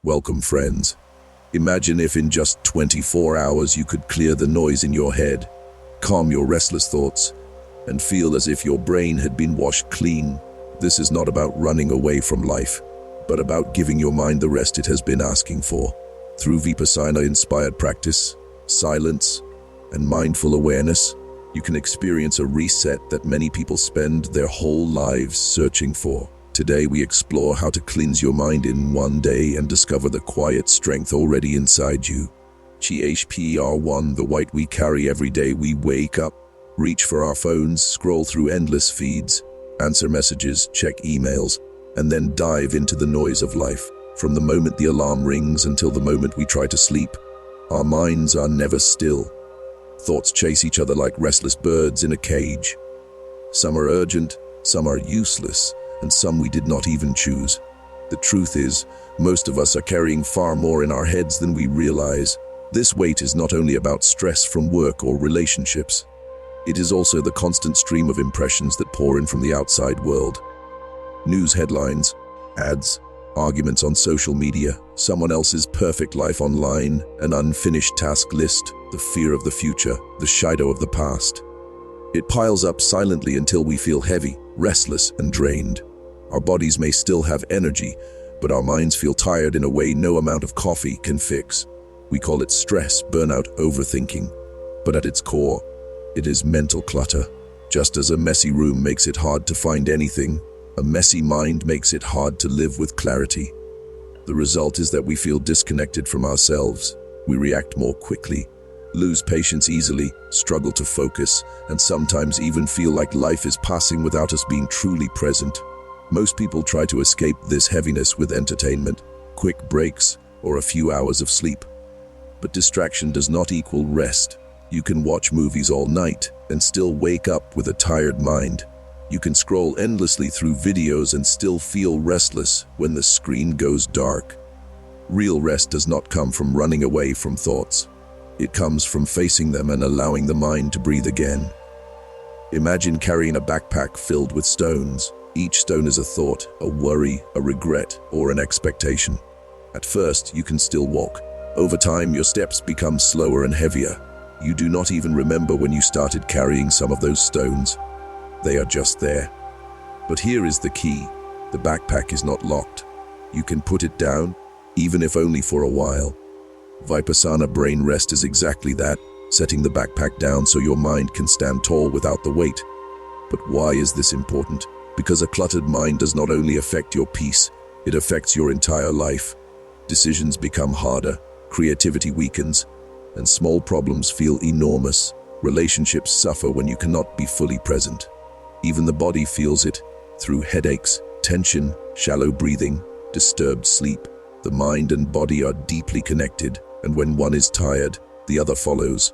Welcome, friends. Imagine if in just 24 hours you could clear the noise in your head, calm your restless thoughts, and feel as if your brain had been washed clean. This is not about running away from life, but about giving your mind the rest it has been asking for. Through Vipassana-inspired practice, silence, and mindful awareness, you can experience a reset that many people spend their whole lives searching for. Today we explore how to cleanse your mind in one day and discover the quiet strength already inside you. HPR1, the weight we carry every day. We wake up, reach for our phones, scroll through endless feeds, answer messages, check emails, and then dive into the noise of life. From the moment the alarm rings until the moment we try to sleep, our minds are never still. Thoughts chase each other like restless birds in a cage. Some are urgent, some are useless, and some we did not even choose. The truth is, most of us are carrying far more in our heads than we realize. This weight is not only about stress from work or relationships. It is also the constant stream of impressions that pour in from the outside world. News headlines, ads, arguments on social media, someone else's perfect life online, an unfinished task list, the fear of the future, the shadow of the past. It piles up silently until we feel heavy, restless, and drained. Our bodies may still have energy, but our minds feel tired in a way no amount of coffee can fix. We call it stress, burnout, overthinking. But at its core, it is mental clutter. Just as a messy room makes it hard to find anything, a messy mind makes it hard to live with clarity. The result is that we feel disconnected from ourselves. We react more quickly, lose patience easily, struggle to focus, and sometimes even feel like life is passing without us being truly present. Most people try to escape this heaviness with entertainment, quick breaks, or a few hours of sleep. But distraction does not equal rest. You can watch movies all night and still wake up with a tired mind. You can scroll endlessly through videos and still feel restless when the screen goes dark. Real rest does not come from running away from thoughts. It comes from facing them and allowing the mind to breathe again. Imagine carrying a backpack filled with stones. Each stone is a thought, a worry, a regret, or an expectation. At first, you can still walk. Over time, your steps become slower and heavier. You do not even remember when you started carrying some of those stones. They are just there. But here is the key. The backpack is not locked. You can put it down, even if only for a while. Vipassana brain rest is exactly that, setting the backpack down so your mind can stand tall without the weight. But why is this important? Because a cluttered mind does not only affect your peace, it affects your entire life. Decisions become harder, creativity weakens, and small problems feel enormous. Relationships suffer when you cannot be fully present. Even the body feels it, through headaches, tension, shallow breathing, disturbed sleep. The mind and body are deeply connected, and when one is tired, the other follows.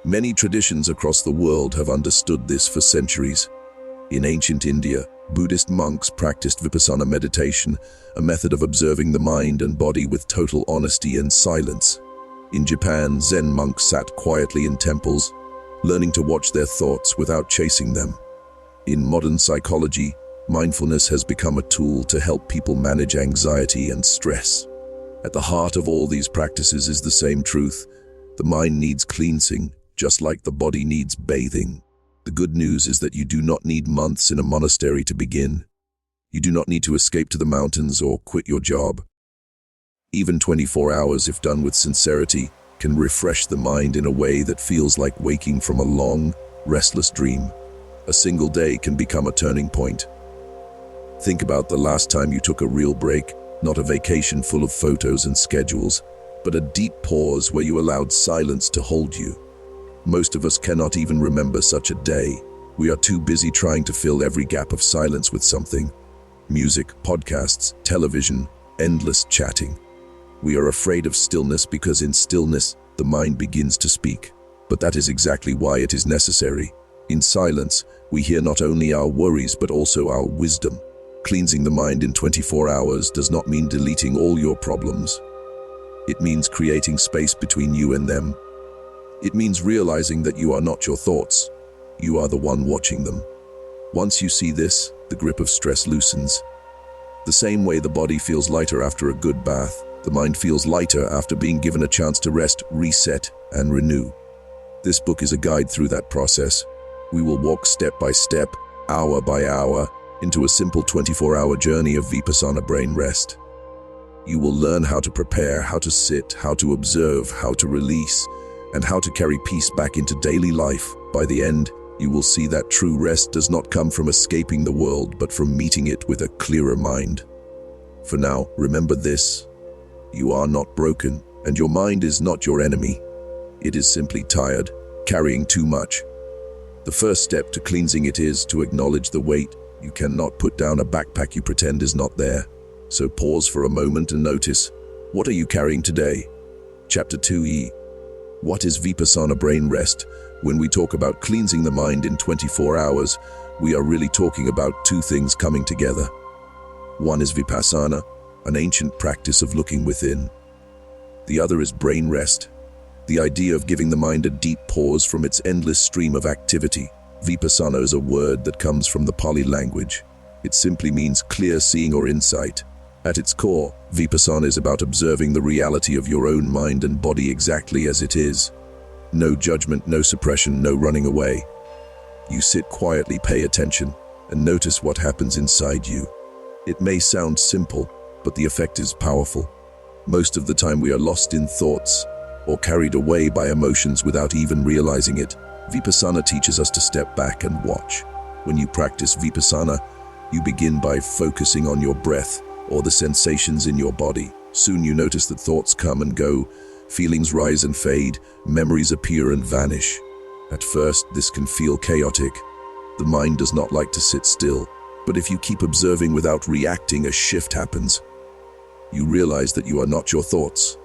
Many traditions across the world have understood this for centuries. In ancient India, Buddhist monks practiced Vipassana meditation, a method of observing the mind and body with total honesty and silence. In Japan, Zen monks sat quietly in temples, learning to watch their thoughts without chasing them. In modern psychology, mindfulness has become a tool to help people manage anxiety and stress. At the heart of all these practices is the same truth. The mind needs cleansing, just like the body needs bathing. The good news is that you do not need months in a monastery to begin. You do not need to escape to the mountains or quit your job. Even 24 hours, if done with sincerity, can refresh the mind in a way that feels like waking from a long, restless dream. A single day can become a turning point. Think about the last time you took a real break, not a vacation full of photos and schedules, but a deep pause where you allowed silence to hold you. Most of us cannot even remember such a day. We are too busy trying to fill every gap of silence with something. Music, podcasts, television, endless chatting. We are afraid of stillness because in stillness, the mind begins to speak. But that is exactly why it is necessary. In silence, we hear not only our worries but also our wisdom. Cleansing the mind in 24 hours does not mean deleting all your problems. It means creating space between you and them. It means realizing that you are not your thoughts. You are the one watching them. Once you see this, the grip of stress loosens. The same way the body feels lighter after a good bath, The mind feels lighter after being given a chance to rest, reset, and renew. This book is a guide through that process. We will walk step by step, hour by hour, into a simple 24-hour journey of Vipassana brain rest. You will learn how to prepare, how to sit, how to observe, how to release, and how to carry peace back into daily life. By the end, you will see that true rest does not come from escaping the world, but from meeting it with a clearer mind. For now, remember this: you are not broken, and your mind is not your enemy. It is simply tired, carrying too much. The first step to cleansing it is to acknowledge the weight. You cannot put down a backpack you pretend is not there. So pause for a moment and notice, what are you carrying today? Chapter 2e. What is Vipassana brain rest? When we talk about cleansing the mind in 24 hours, we are really talking about two things coming together. One is Vipassana, an ancient practice of looking within. The other is brain rest, the idea of giving the mind a deep pause from its endless stream of activity. Vipassana is a word that comes from the Pali language. It simply means clear seeing or insight. At its core, Vipassana is about observing the reality of your own mind and body exactly as it is. No judgment, no suppression, no running away. You sit quietly, pay attention, and notice what happens inside you. It may sound simple, but the effect is powerful. Most of the time we are lost in thoughts or carried away by emotions without even realizing it. Vipassana teaches us to step back and watch. When you practice Vipassana, you begin by focusing on your breath or the sensations in your body. Soon you notice that thoughts come and go, feelings rise and fade, memories appear and vanish. At first, this can feel chaotic. The mind does not like to sit still, but if you keep observing without reacting, a shift happens. You realize that you are not your thoughts.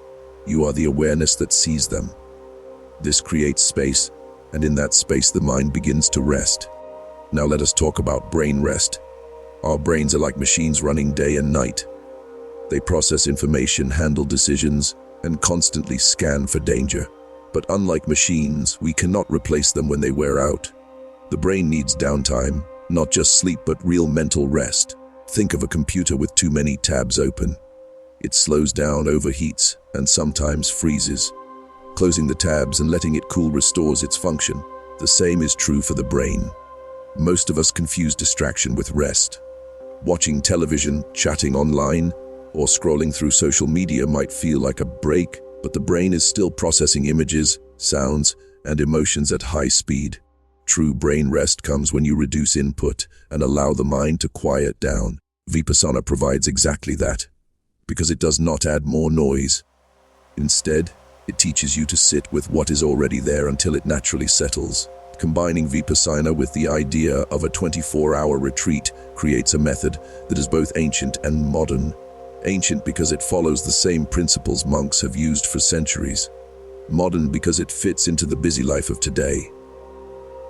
You are the awareness that sees them. This creates space, and in that space the mind begins to rest. Now let us talk about brain rest. Our brains are like machines running day and night. They process information, handle decisions, and constantly scan for danger. But unlike machines, we cannot replace them when they wear out. The brain needs downtime, not just sleep but real mental rest. Think of a computer with too many tabs open. It slows down, overheats, and sometimes freezes. Closing the tabs and letting it cool restores its function. The same is true for the brain. Most of us confuse distraction with rest. Watching television, chatting online, or scrolling through social media might feel like a break, but the brain is still processing images, sounds, and emotions at high speed. True brain rest comes when you reduce input and allow the mind to quiet down. Vipassana provides exactly that, because it does not add more noise. Instead, it teaches you to sit with what is already there until it naturally settles. Combining Vipassana with the idea of a 24-hour retreat creates a method that is both ancient and modern. Ancient because it follows the same principles monks have used for centuries. Modern because it fits into the busy life of today.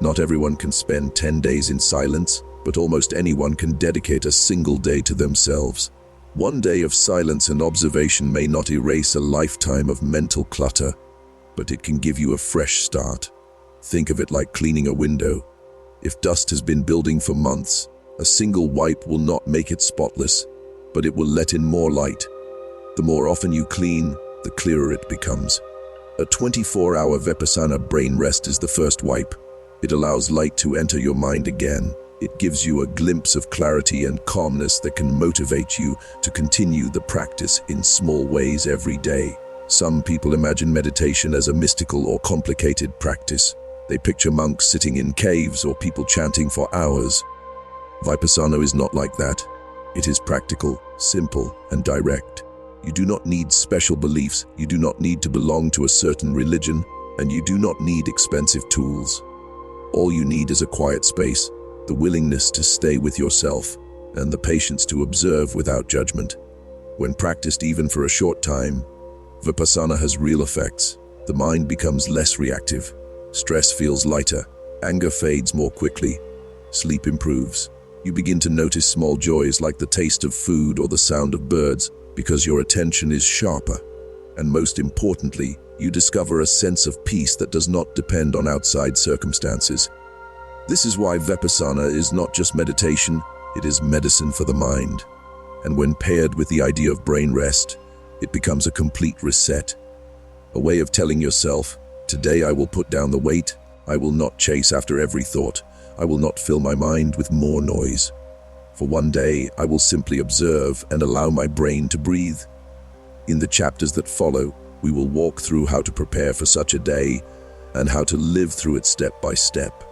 Not everyone can spend 10 days in silence, but almost anyone can dedicate a single day to themselves. One day of silence and observation may not erase a lifetime of mental clutter, but it can give you a fresh start. Think of it like cleaning a window. If dust has been building for months, a single wipe will not make it spotless, but it will let in more light. The more often you clean, the clearer it becomes. A 24-hour Vipassana brain rest is the first wipe. It allows light to enter your mind again. It gives you a glimpse of clarity and calmness that can motivate you to continue the practice in small ways every day. Some people imagine meditation as a mystical or complicated practice. They picture monks sitting in caves or people chanting for hours. Vipassana is not like that. It is practical, simple, and direct. You do not need special beliefs, you do not need to belong to a certain religion, and you do not need expensive tools. All you need is a quiet space, the willingness to stay with yourself, and the patience to observe without judgment. When practiced even for a short time, Vipassana has real effects. The mind becomes less reactive. Stress feels lighter. Anger fades more quickly. Sleep improves. You begin to notice small joys like the taste of food or the sound of birds because your attention is sharper. And most importantly, you discover a sense of peace that does not depend on outside circumstances. This is why Vipassana is not just meditation, it is medicine for the mind. And when paired with the idea of brain rest, It becomes a complete reset, a way of telling yourself, today I will put down the weight, I will not chase after every thought, I will not fill my mind with more noise. For one day, I will simply observe and allow my brain to breathe. In the chapters that follow, we will walk through how to prepare for such a day and how to live through it step by step.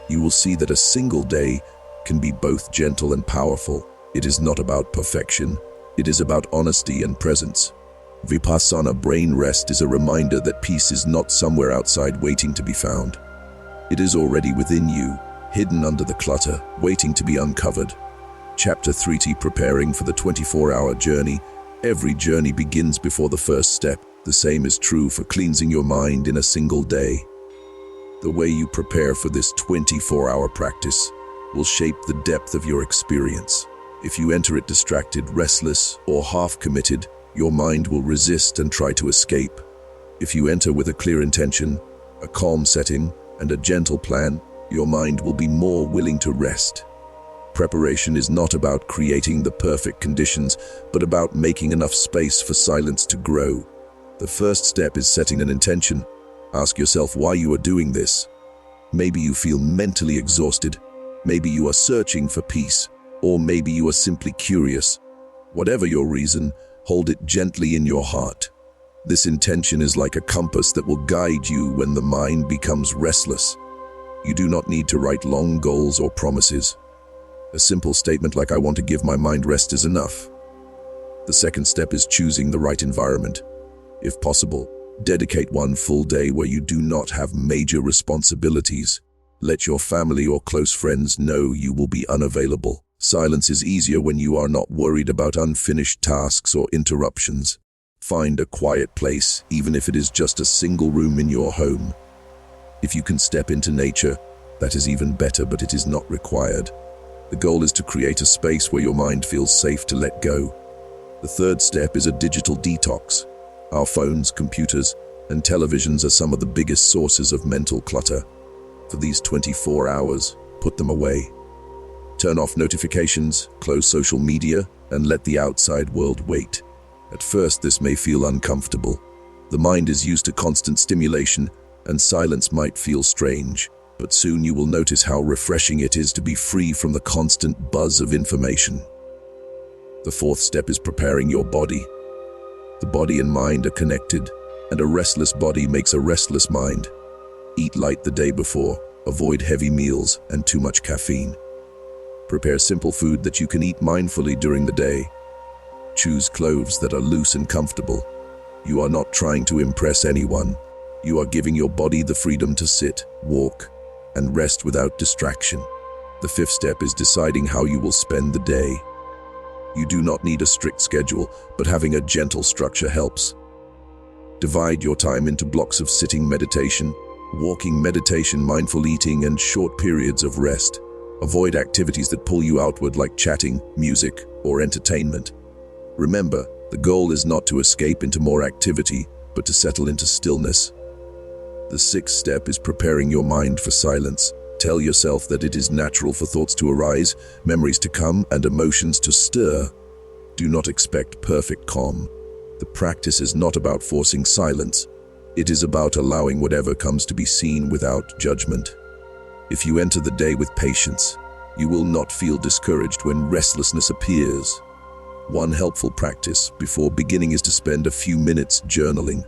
You will see that a single day can be both gentle and powerful. It is not about perfection. It is about honesty and presence. Vipassana brain rest is a reminder that peace is not somewhere outside waiting to be found. It is already within you, hidden under the clutter, waiting to be uncovered. Chapter 3T Preparing for the 24-hour journey. Every journey begins before the first step. The same is true for cleansing your mind in a single day. The way you prepare for this 24-hour practice will shape the depth of your experience. If you enter it distracted, restless, or half-committed, your mind will resist and try to escape. If you enter with a clear intention, a calm setting, and a gentle plan, your mind will be more willing to rest. Preparation is not about creating the perfect conditions, but about making enough space for silence to grow. The first step is setting an intention. Ask yourself why you are doing this. Maybe you feel mentally exhausted. Maybe you are searching for peace. Or maybe you are simply curious. Whatever your reason, hold it gently in your heart. This intention is like a compass that will guide you when the mind becomes restless. You do not need to write long goals or promises. A simple statement like "I want to give my mind rest" is enough. The second step is choosing the right environment. If possible, dedicate one full day where you do not have major responsibilities. Let your family or close friends know you will be unavailable. Silence is easier when you are not worried about unfinished tasks or interruptions. Find a quiet place, even if it is just a single room in your home. If you can step into nature, that is even better, but it is not required. The goal is to create a space where your mind feels safe to let go. The third step is a digital detox. Our phones, computers, and televisions are some of the biggest sources of mental clutter. For these 24 hours, put them away. Turn off notifications, close social media, and let the outside world wait. At first, this may feel uncomfortable. The mind is used to constant stimulation, and silence might feel strange. But soon you will notice how refreshing it is to be free from the constant buzz of information. The fourth step is preparing your body. The body and mind are connected, and a restless body makes a restless mind. Eat light the day before, avoid heavy meals and too much caffeine. Prepare simple food that you can eat mindfully during the day. Choose clothes that are loose and comfortable. You are not trying to impress anyone. You are giving your body the freedom to sit, walk, and rest without distraction. The fifth step is deciding how you will spend the day. You do not need a strict schedule, but having a gentle structure helps. Divide your time into blocks of sitting meditation, walking meditation, mindful eating, and short periods of rest. Avoid activities that pull you outward like chatting, music, or entertainment. Remember, the goal is not to escape into more activity, but to settle into stillness. The sixth step is preparing your mind for silence. Tell yourself that it is natural for thoughts to arise, memories to come, and emotions to stir. Do not expect perfect calm. The practice is not about forcing silence. It is about allowing whatever comes to be seen without judgment. If you enter the day with patience, you will not feel discouraged when restlessness appears. One helpful practice before beginning is to spend a few minutes journaling.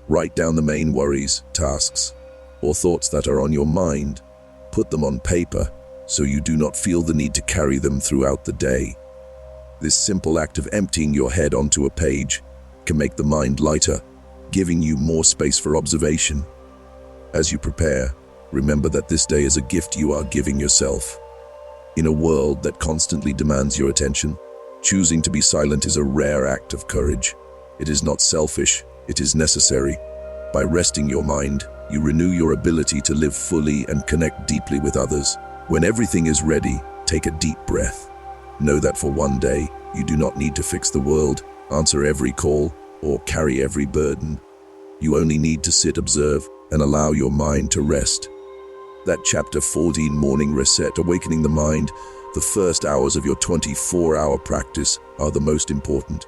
Write down the main worries, tasks, or thoughts that are on your mind. Put them on paper so you do not feel the need to carry them throughout the day. This simple act of emptying your head onto a page can make the mind lighter, giving you more space for observation. As you prepare, remember that this day is a gift you are giving yourself. In a world that constantly demands your attention, choosing to be silent is a rare act of courage. It is not selfish, it is necessary. By resting your mind, you renew your ability to live fully and connect deeply with others. When everything is ready, take a deep breath. Know that for one day, you do not need to fix the world, answer every call, or carry every burden. You only need to sit, observe, and allow your mind to rest. That chapter 14 morning reset, awakening the mind, the first hours of your 24-hour practice are the most important.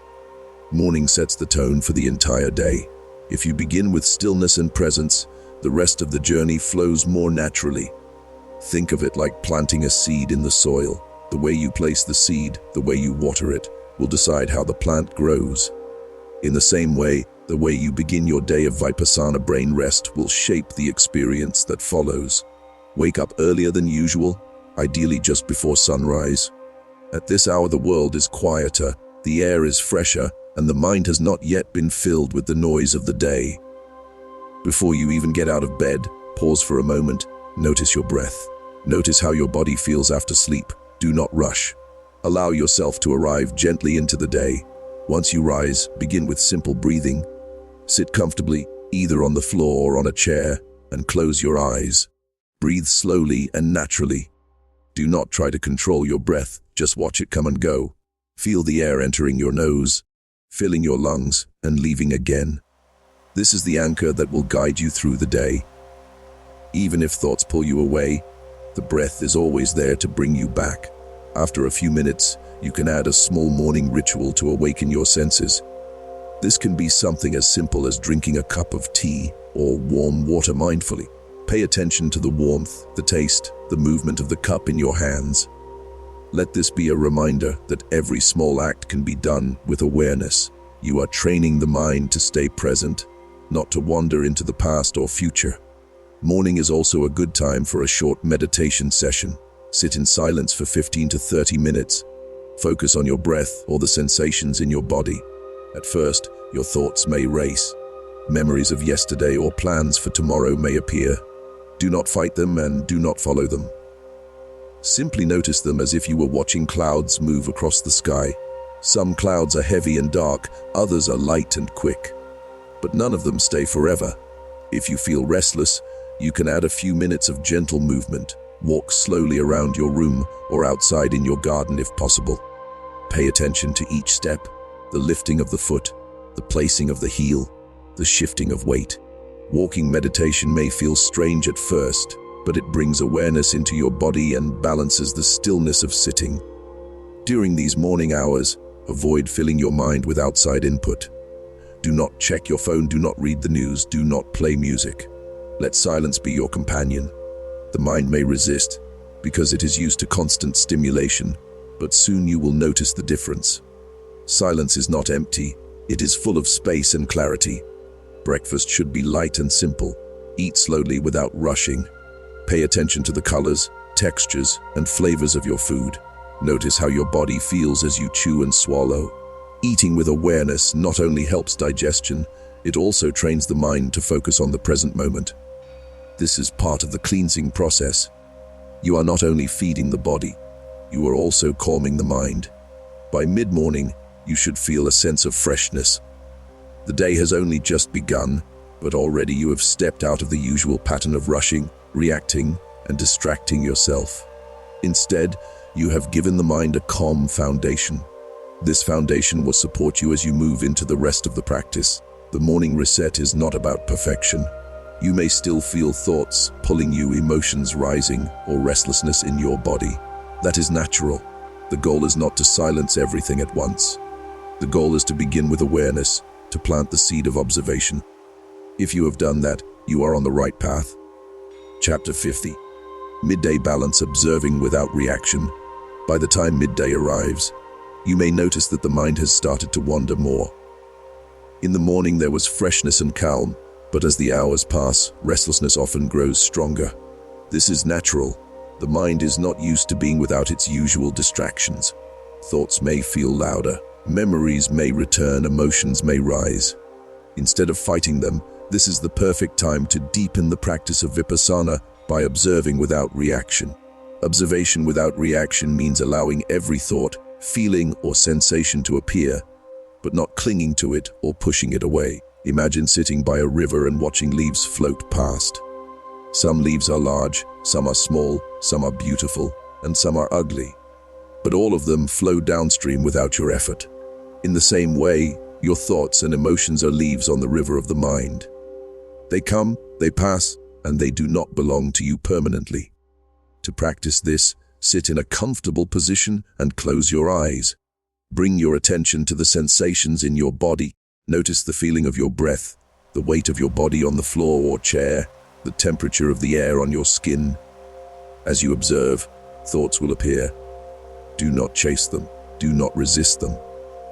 Morning sets the tone for the entire day. If you begin with stillness and presence, the rest of the journey flows more naturally. Think of it like planting a seed in the soil. The way you place the seed, the way you water it, will decide how the plant grows. In the same way, the way you begin your day of Vipassana brain rest will shape the experience that follows. Wake up earlier than usual, ideally just before sunrise. At this hour the world is quieter, the air is fresher, and the mind has not yet been filled with the noise of the day. Before you even get out of bed, pause for a moment, notice your breath. Notice how your body feels after sleep. Do not rush. Allow yourself to arrive gently into the day. Once you rise, begin with simple breathing. Sit comfortably, either on the floor or on a chair, and close your eyes. Breathe slowly and naturally. Do not try to control your breath, just watch it come and go. Feel the air entering your nose, filling your lungs, and leaving again. This is the anchor that will guide you through the day. Even if thoughts pull you away, the breath is always there to bring you back. After a few minutes, you can add a small morning ritual to awaken your senses. This can be something as simple as drinking a cup of tea or warm water mindfully. Pay attention to the warmth, the taste, the movement of the cup in your hands. Let this be a reminder that every small act can be done with awareness. You are training the mind to stay present, not to wander into the past or future. Morning is also a good time for a short meditation session. Sit in silence for 15 to 30 minutes. Focus on your breath or the sensations in your body. At first, your thoughts may race. Memories of yesterday or plans for tomorrow may appear. Do not fight them and do not follow them. Simply notice them as if you were watching clouds move across the sky. Some clouds are heavy and dark, others are light and quick. But none of them stay forever. If you feel restless, you can add a few minutes of gentle movement. Walk slowly around your room or outside in your garden if possible. Pay attention to each step, the lifting of the foot, the placing of the heel, the shifting of weight. Walking meditation may feel strange at first, but it brings awareness into your body and balances the stillness of sitting. During these morning hours, avoid filling your mind with outside input. Do not check your phone, do not read the news, do not play music. Let silence be your companion. The mind may resist because it is used to constant stimulation, but soon you will notice the difference. Silence is not empty, it is full of space and clarity. Breakfast should be light and simple. Eat slowly without rushing. Pay attention to the colors, textures, and flavors of your food. Notice how your body feels as you chew and swallow. Eating with awareness not only helps digestion, it also trains the mind to focus on the present moment. This is part of the cleansing process. You are not only feeding the body, you are also calming the mind. By mid-morning, you should feel a sense of freshness. The day has only just begun, but already you have stepped out of the usual pattern of rushing, reacting, and distracting yourself. Instead, you have given the mind a calm foundation. This foundation will support you as you move into the rest of the practice. The morning reset is not about perfection. You may still feel thoughts pulling you, emotions rising, or restlessness in your body. That is natural. The goal is not to silence everything at once. The goal is to begin with awareness, to plant the seed of observation. If you have done that, you are on the right path. Chapter 50. Midday balance, observing without reaction. By the time midday arrives, you may notice that the mind has started to wander more. In the morning there was freshness and calm, but as the hours pass, restlessness often grows stronger. This is natural. The mind is not used to being without its usual distractions. Thoughts may feel louder, memories may return, emotions may rise. Instead of fighting them, this is the perfect time to deepen the practice of Vipassana by observing without reaction. Observation without reaction means allowing every thought, feeling, or sensation to appear, but not clinging to it or pushing it away. Imagine sitting by a river and watching leaves float past. Some leaves are large, some are small, some are beautiful, and some are ugly. But all of them flow downstream without your effort. In the same way, your thoughts and emotions are leaves on the river of the mind. They come, they pass, and they do not belong to you permanently. To practice this, sit in a comfortable position and close your eyes. Bring your attention to the sensations in your body. Notice the feeling of your breath, the weight of your body on the floor or chair, the temperature of the air on your skin. As you observe, thoughts will appear. Do not chase them. Do not resist them.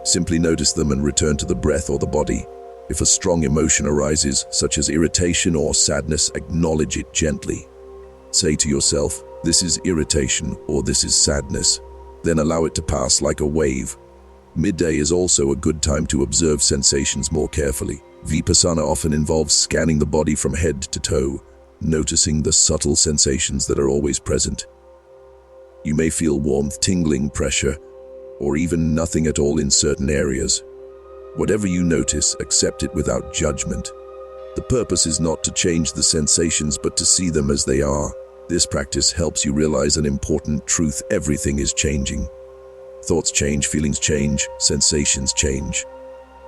Simply notice them and return to the breath or the body. If a strong emotion arises, such as irritation or sadness, acknowledge it gently. Say to yourself, "This is irritation," or "This is sadness." Then allow it to pass like a wave. Midday is also a good time to observe sensations more carefully. Vipassana often involves scanning the body from head to toe, noticing the subtle sensations that are always present. You may feel warmth, tingling, pressure, or even nothing at all in certain areas. Whatever you notice, accept it without judgment. The purpose is not to change the sensations, but to see them as they are. This practice helps you realize an important truth: everything is changing. Thoughts change, feelings change, sensations change.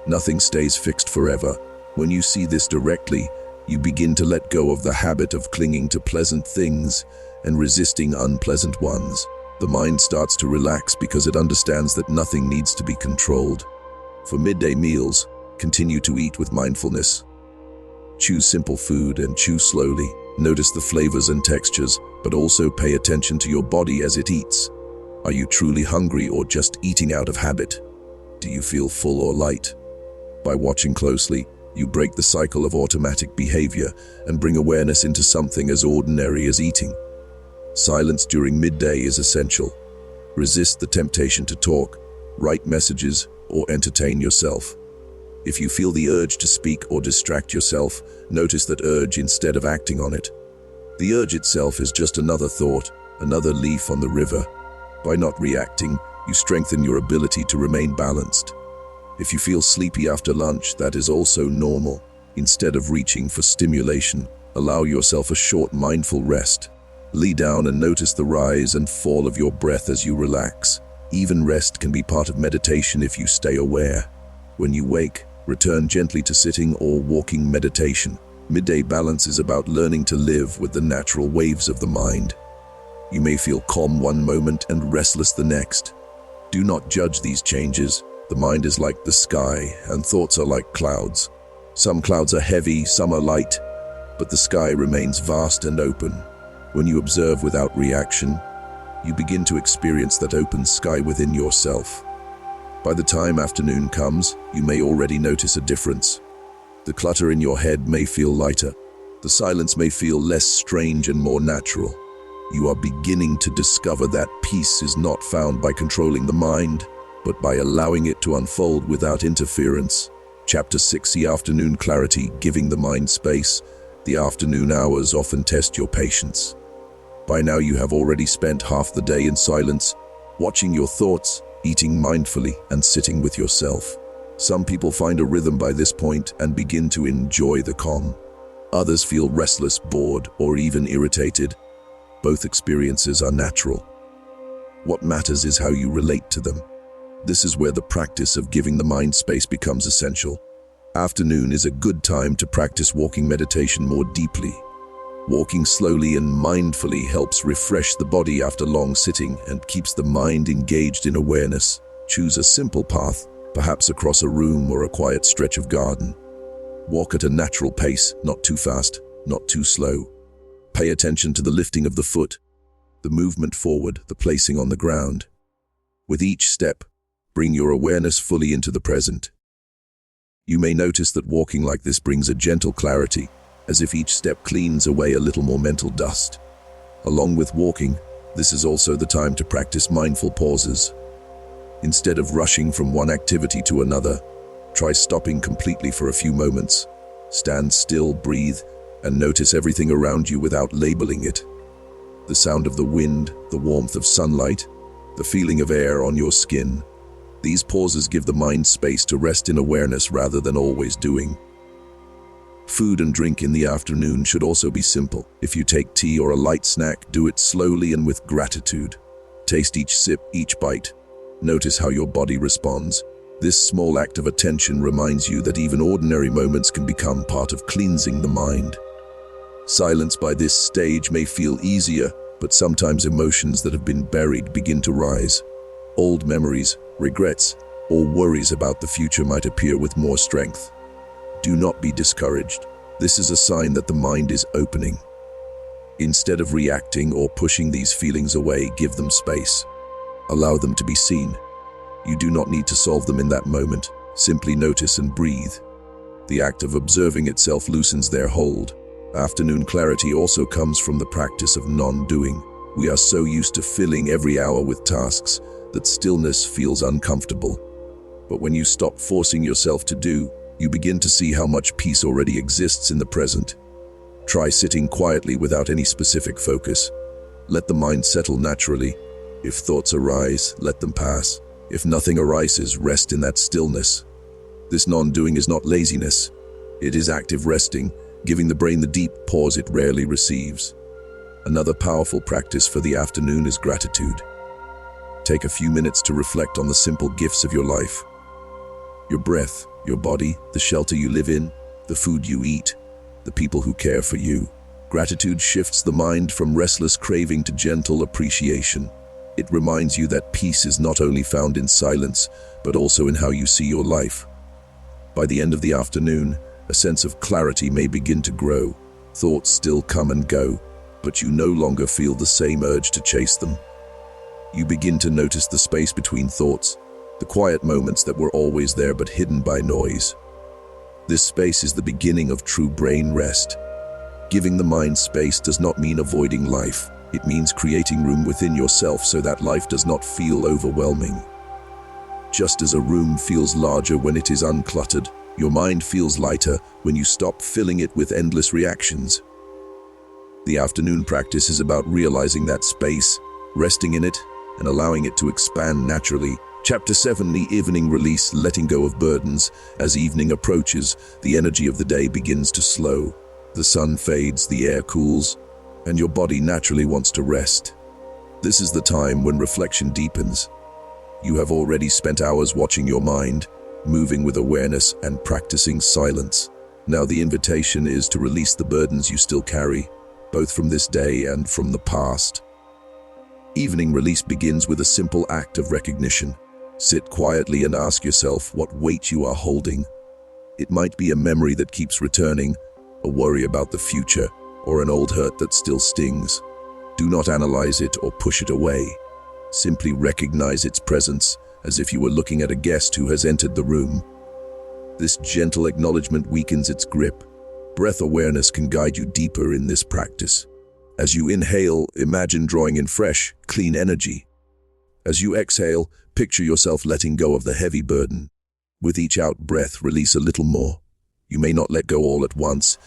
Nothing stays fixed forever. When you see this directly, you begin to let go of the habit of clinging to pleasant things and resisting unpleasant ones. The mind starts to relax because it understands that nothing needs to be controlled. For midday meals, continue to eat with mindfulness. Choose simple food and chew slowly. Notice the flavors and textures, but also pay attention to your body as it eats. Are you truly hungry or just eating out of habit? Do you feel full or light? By watching closely, you break the cycle of automatic behavior and bring awareness into something as ordinary as eating. Silence during midday is essential. Resist the temptation to talk, write messages, or entertain yourself. If you feel the urge to speak or distract yourself, notice that urge instead of acting on it. The urge itself is just another thought, another leaf on the river. By not reacting, you strengthen your ability to remain balanced. If you feel sleepy after lunch, that is also normal. Instead of reaching for stimulation, allow yourself a short mindful rest. Lie down and notice the rise and fall of your breath as you relax. Even rest can be part of meditation if you stay aware. When you wake, return gently to sitting or walking meditation. Midday balance is about learning to live with the natural waves of the mind. You may feel calm one moment and restless the next. Do not judge these changes. The mind is like the sky, and thoughts are like clouds. Some clouds are heavy, some are light, but the sky remains vast and open. When you observe without reaction, you begin to experience that open sky within yourself. By the time afternoon comes, you may already notice a difference. The clutter in your head may feel lighter. The silence may feel less strange and more natural. You are beginning to discover that peace is not found by controlling the mind, but by allowing it to unfold without interference. Chapter 6: The Afternoon Clarity, Giving the Mind Space. The afternoon hours often test your patience. By now you have already spent half the day in silence, watching your thoughts, eating mindfully, and sitting with yourself. Some people find a rhythm by this point and begin to enjoy the calm. Others feel restless, bored, or even irritated. Both experiences are natural. What matters is how you relate to them. This is where the practice of giving the mind space becomes essential. Afternoon is a good time to practice walking meditation more deeply. Walking slowly and mindfully helps refresh the body after long sitting and keeps the mind engaged in awareness. Choose a simple path, perhaps across a room or a quiet stretch of garden. Walk at a natural pace, not too fast, not too slow. Pay attention to the lifting of the foot, the movement forward, the placing on the ground. With each step, bring your awareness fully into the present. You may notice that walking like this brings a gentle clarity, as if each step cleans away a little more mental dust. Along with walking, this is also the time to practice mindful pauses. Instead of rushing from one activity to another, try stopping completely for a few moments. Stand still, breathe, and notice everything around you without labeling it. The sound of the wind, the warmth of sunlight, the feeling of air on your skin. These pauses give the mind space to rest in awareness rather than always doing. Food and drink in the afternoon should also be simple. If you take tea or a light snack, do it slowly and with gratitude. Taste each sip, each bite. Notice how your body responds. This small act of attention reminds you that even ordinary moments can become part of cleansing the mind. Silence by this stage may feel easier, but sometimes emotions that have been buried begin to rise. Old memories, regrets, or worries about the future might appear with more strength. Do not be discouraged. This is a sign that the mind is opening. Instead of reacting or pushing these feelings away, give them space. Allow them to be seen. You do not need to solve them in that moment. Simply notice and breathe. The act of observing itself loosens their hold. Afternoon clarity also comes from the practice of non-doing. We are so used to filling every hour with tasks that stillness feels uncomfortable. But when you stop forcing yourself to do, you begin to see how much peace already exists in the present. Try sitting quietly without any specific focus. Let the mind settle naturally. If thoughts arise, let them pass. If nothing arises, rest in that stillness. This non-doing is not laziness. It is active resting, giving the brain the deep pause it rarely receives. Another powerful practice for the afternoon is gratitude. Take a few minutes to reflect on the simple gifts of your life. Your breath, your body, the shelter you live in, the food you eat, the people who care for you. Gratitude shifts the mind from restless craving to gentle appreciation. It reminds you that peace is not only found in silence, but also in how you see your life. By the end of the afternoon, a sense of clarity may begin to grow. Thoughts still come and go, but you no longer feel the same urge to chase them. You begin to notice the space between thoughts, the quiet moments that were always there but hidden by noise. This space is the beginning of true brain rest. Giving the mind space does not mean avoiding life. It means creating room within yourself so that life does not feel overwhelming. Just as a room feels larger when it is uncluttered, your mind feels lighter when you stop filling it with endless reactions. The afternoon practice is about realizing that space, resting in it, and allowing it to expand naturally. Chapter 7, the evening release, letting go of burdens. As evening approaches, the energy of the day begins to slow. The sun fades, the air cools, and your body naturally wants to rest. This is the time when reflection deepens. You have already spent hours watching your mind, moving with awareness and practicing silence. Now the invitation is to release the burdens you still carry, both from this day and from the past. Evening release begins with a simple act of recognition. Sit quietly and ask yourself what weight you are holding. It might be a memory that keeps returning, a worry about the future, or an old hurt that still stings. Do not analyze it or push it away. Simply recognize its presence as if you were looking at a guest who has entered the room. This gentle acknowledgement weakens its grip. Breath awareness can guide you deeper in this practice. As you inhale, imagine drawing in fresh, clean energy. As you exhale, picture yourself letting go of the heavy burden. With each out breath, release a little more. You may not let go all at once,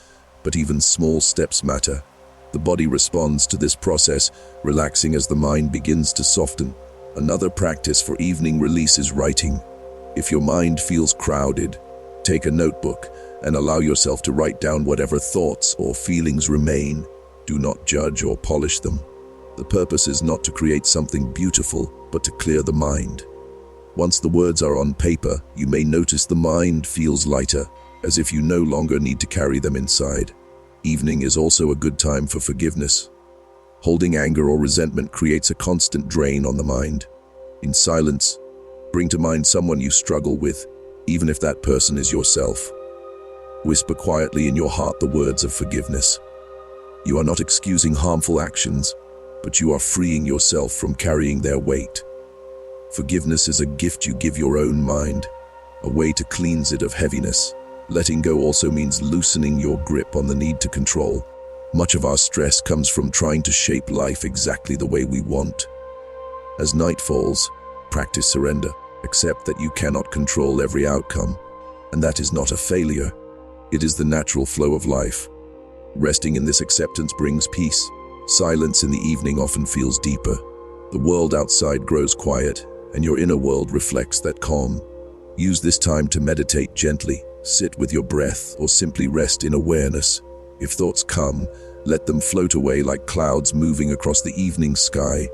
but even small steps matter. The body responds to this process, relaxing as the mind begins to soften. Another practice for evening release is writing. If your mind feels crowded, take a notebook and allow yourself to write down whatever thoughts or feelings remain. Do not judge or polish them. The purpose is not to create something beautiful, but to clear the mind. Once the words are on paper, you may notice the mind feels lighter, as if you no longer need to carry them inside. Evening is also a good time for forgiveness. Holding anger or resentment creates a constant drain on the mind. In silence, bring to mind someone you struggle with, even if that person is yourself. Whisper quietly in your heart the words of forgiveness. You are not excusing harmful actions, but you are freeing yourself from carrying their weight. Forgiveness is a gift you give your own mind, a way to cleanse it of heaviness. Letting go also means loosening your grip on the need to control. Much of our stress comes from trying to shape life exactly the way we want. As night falls, practice surrender. Accept that you cannot control every outcome, and that is not a failure. It is the natural flow of life. Resting in this acceptance brings peace. Silence in the evening often feels deeper. The world outside grows quiet, and your inner world reflects that calm. Use this time to meditate gently. Sit with your breath or simply rest in awareness. If thoughts come, let them float away like clouds moving across the evening sky.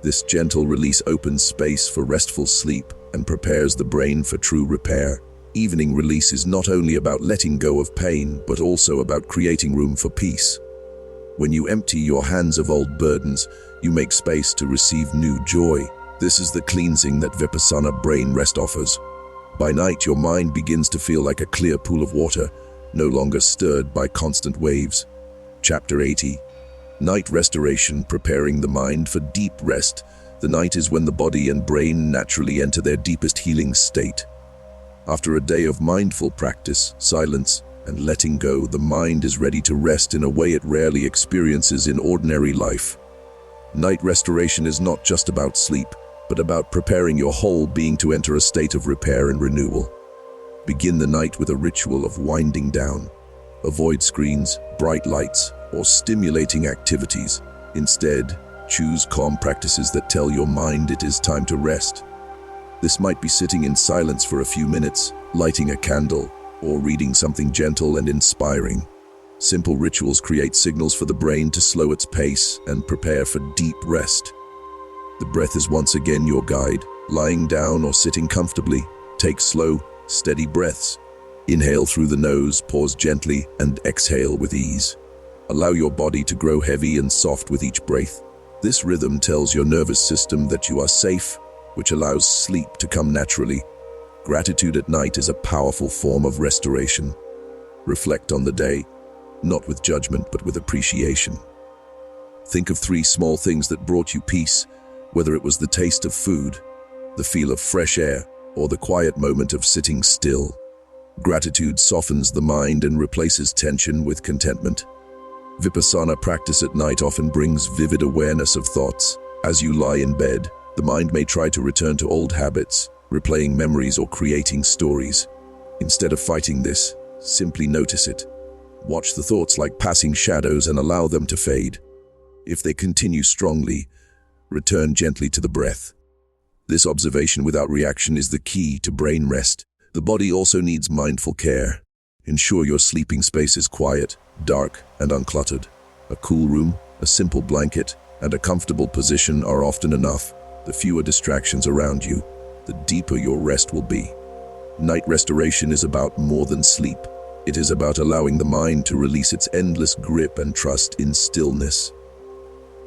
This gentle release opens space for restful sleep and prepares the brain for true repair. Evening release is not only about letting go of pain, but also about creating room for peace. When you empty your hands of old burdens, you make space to receive new joy. This is the cleansing that Vipassana brain rest offers. By night, your mind begins to feel like a clear pool of water, no longer stirred by constant waves. Chapter 80. Night Restoration, Preparing the Mind for Deep Rest. The night is when the body and brain naturally enter their deepest healing state. After a day of mindful practice, silence, and letting go, the mind is ready to rest in a way it rarely experiences in ordinary life. Night restoration is not just about sleep, but about preparing your whole being to enter a state of repair and renewal. Begin the night with a ritual of winding down. Avoid screens, bright lights, or stimulating activities. Instead, choose calm practices that tell your mind it is time to rest. This might be sitting in silence for a few minutes, lighting a candle, or reading something gentle and inspiring. Simple rituals create signals for the brain to slow its pace and prepare for deep rest. The breath is once again your guide. Lying down or sitting comfortably, take slow, steady breaths. Inhale through the nose, pause gently, and exhale with ease. Allow your body to grow heavy and soft with each breath. This rhythm tells your nervous system that you are safe, which allows sleep to come naturally. Gratitude at night is a powerful form of restoration. Reflect on the day, not with judgment but with appreciation. Think of 3 small things that brought you peace, whether it was the taste of food, the feel of fresh air, or the quiet moment of sitting still. Gratitude softens the mind and replaces tension with contentment. Vipassana practice at night often brings vivid awareness of thoughts. As you lie in bed, the mind may try to return to old habits, replaying memories or creating stories. Instead of fighting this, simply notice it. Watch the thoughts like passing shadows and allow them to fade. If they continue strongly, return gently to the breath. This observation without reaction is the key to brain rest. The body also needs mindful care. Ensure your sleeping space is quiet, dark, and uncluttered. A cool room, a simple blanket, and a comfortable position are often enough. The fewer distractions around you, the deeper your rest will be. Night restoration is about more than sleep. It is about allowing the mind to release its endless grip and trust in stillness.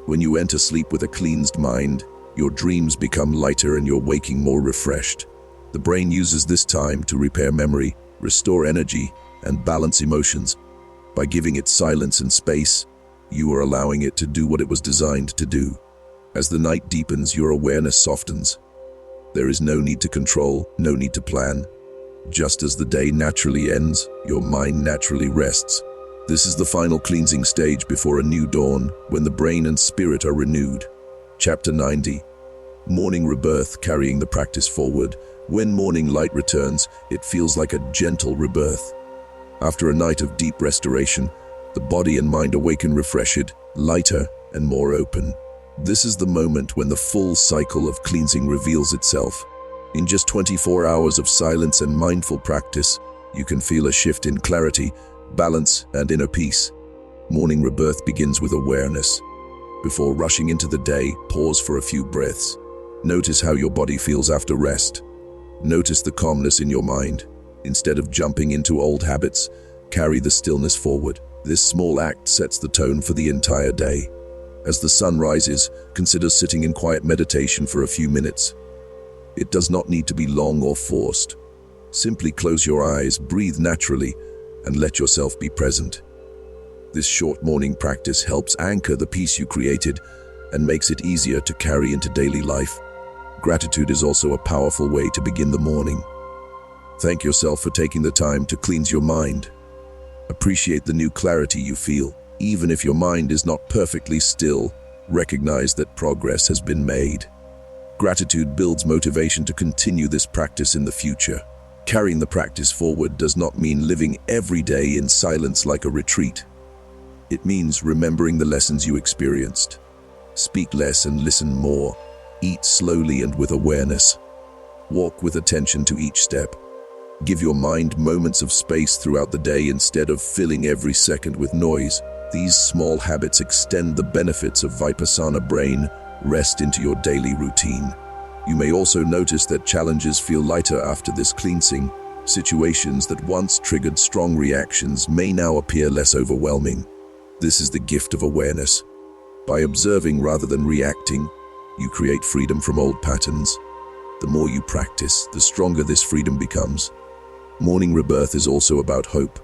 When you enter sleep with a cleansed mind, your dreams become lighter and you're waking more refreshed. The brain uses this time to repair memory, restore energy, and balance emotions. By giving it silence and space, you are allowing it to do what it was designed to do. As the night deepens, your awareness softens. There is no need to control, no need to plan. Just as the day naturally ends, your mind naturally rests. This is the final cleansing stage before a new dawn, when the brain and spirit are renewed. Chapter 90. Morning rebirth, carrying the practice forward. When morning light returns, it feels like a gentle rebirth. After a night of deep restoration, the body and mind awaken refreshed, lighter, and more open. This is the moment when the full cycle of cleansing reveals itself. In just 24 hours of silence and mindful practice, you can feel a shift in clarity, balance, and inner peace. Morning rebirth begins with awareness. Before rushing into the day, pause for a few breaths. Notice how your body feels after rest. Notice the calmness in your mind. Instead of jumping into old habits, carry the stillness forward. This small act sets the tone for the entire day. As the sun rises, consider sitting in quiet meditation for a few minutes. It does not need to be long or forced. Simply close your eyes, breathe naturally, and let yourself be present. This short morning practice helps anchor the peace you created and makes it easier to carry into daily life. Gratitude is also a powerful way to begin the morning. Thank yourself for taking the time to cleanse your mind. Appreciate the new clarity you feel. Even if your mind is not perfectly still, recognize that progress has been made. Gratitude builds motivation to continue this practice in the future. Carrying the practice forward does not mean living every day in silence like a retreat. It means remembering the lessons you experienced. Speak less and listen more. Eat slowly and with awareness. Walk with attention to each step. Give your mind moments of space throughout the day instead of filling every second with noise. These small habits extend the benefits of Vipassana brain rest into your daily routine. You may also notice that challenges feel lighter after this cleansing. Situations that once triggered strong reactions may now appear less overwhelming. This is the gift of awareness. By observing rather than reacting, You create freedom from old patterns. The more you practice, the stronger this freedom becomes. Morning rebirth is also about hope.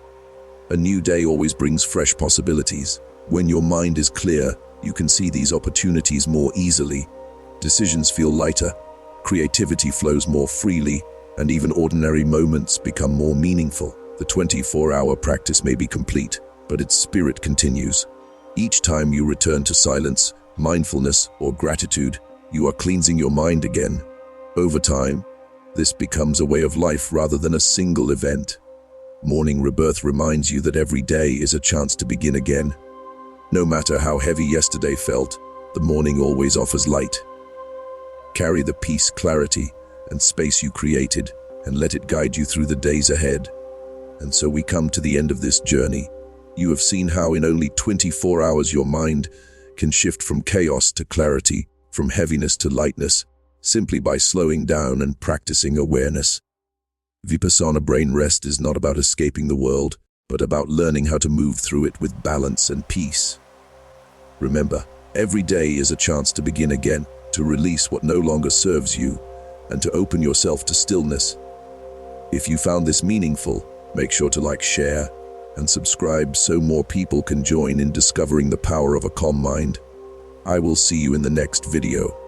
A new day always brings fresh possibilities. When your mind is clear, you can see these opportunities more easily. Decisions feel lighter, creativity flows more freely, and even ordinary moments become more meaningful. The 24-hour practice may be complete, but its spirit continues. Each time you return to silence, mindfulness, or gratitude, you are cleansing your mind again. Over time, this becomes a way of life rather than a single event. Morning rebirth reminds you that every day is a chance to begin again. No matter how heavy yesterday felt, the morning always offers light. Carry the peace, clarity, and space you created, and let it guide you through the days ahead. And so we come to the end of this journey. You have seen how in only 24 hours your mind can shift from chaos to clarity, from heaviness to lightness, simply by slowing down and practicing awareness. Vipassana brain rest is not about escaping the world, but about learning how to move through it with balance and peace. Remember, every day is a chance to begin again, to release what no longer serves you, and to open yourself to stillness. If you found this meaningful, make sure to like, share, and subscribe so more people can join in discovering the power of a calm mind. I will see you in the next video.